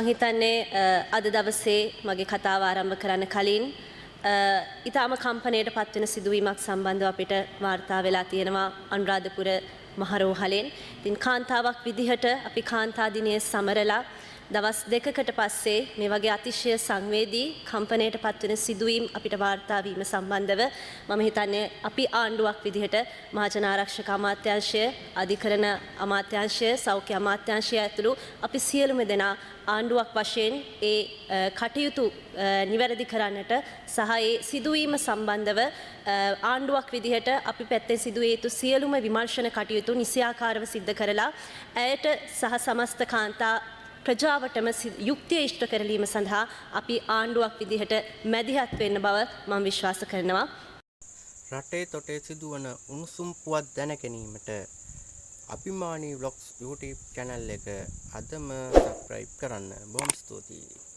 හිතන්නේ අද දවසේ මගේ කතාව ආරම්භ කරන්න කලින් ඊටාම කම්පණයට පත්වෙන සිදුවීමක් සම්බන්ධව අපිට වාර්තා වෙලා තියෙනවා අනුරාධපුර මහරෝහලෙන්. ඉතින් කාන්තාවක් විදිහට අපි කාන්තා දිනයේ සමරලා දවස් දෙකකට පස්සේ මේ වගේ අතිශය සංවේදී කම්පණයට පත්වෙන සිදුවීම් අපිට වාර්තා වීම සම්බන්ධව මම හිතන්නේ අපි ආණ්ඩුවක් විදිහට මහජන ආරක්ෂක අමාත්‍යාංශය, අධිකරණ අමාත්‍යාංශය, සෞඛ්‍ය අමාත්‍යාංශය ඇතුළු අපි සියලුම දෙනා ආණ්ඩුවක් වශයෙන් ඒ කටයුතු නිවැරදි කරන්නට සහ ඒ සිදුවීම සම්බන්ධව ආණ්ඩුවක් විදිහට අපි පැත්තෙන් සිදුවිය යුතු සියලුම විමර්ශන කටයුතු නිසියාකාරව සිද්ධ කරලා ඇයට සහ සමස්ත කාන්තා ප්‍රජාවටම යුක්තිය ඉෂ්ට කරලීම සඳහා අපි ආණ්ඩුවක් විදිහට මැදිහත් වෙන්න බව මම විශ්වාස කරනවා. රටේ තොටේ සිදුවන උණුසුම් පුවත් දැන ගැනීමට අභිමානී ව්ලොග්ස් YouTube channel එක අදම subscribe කරන්න. බොහොම ස්තුතියි.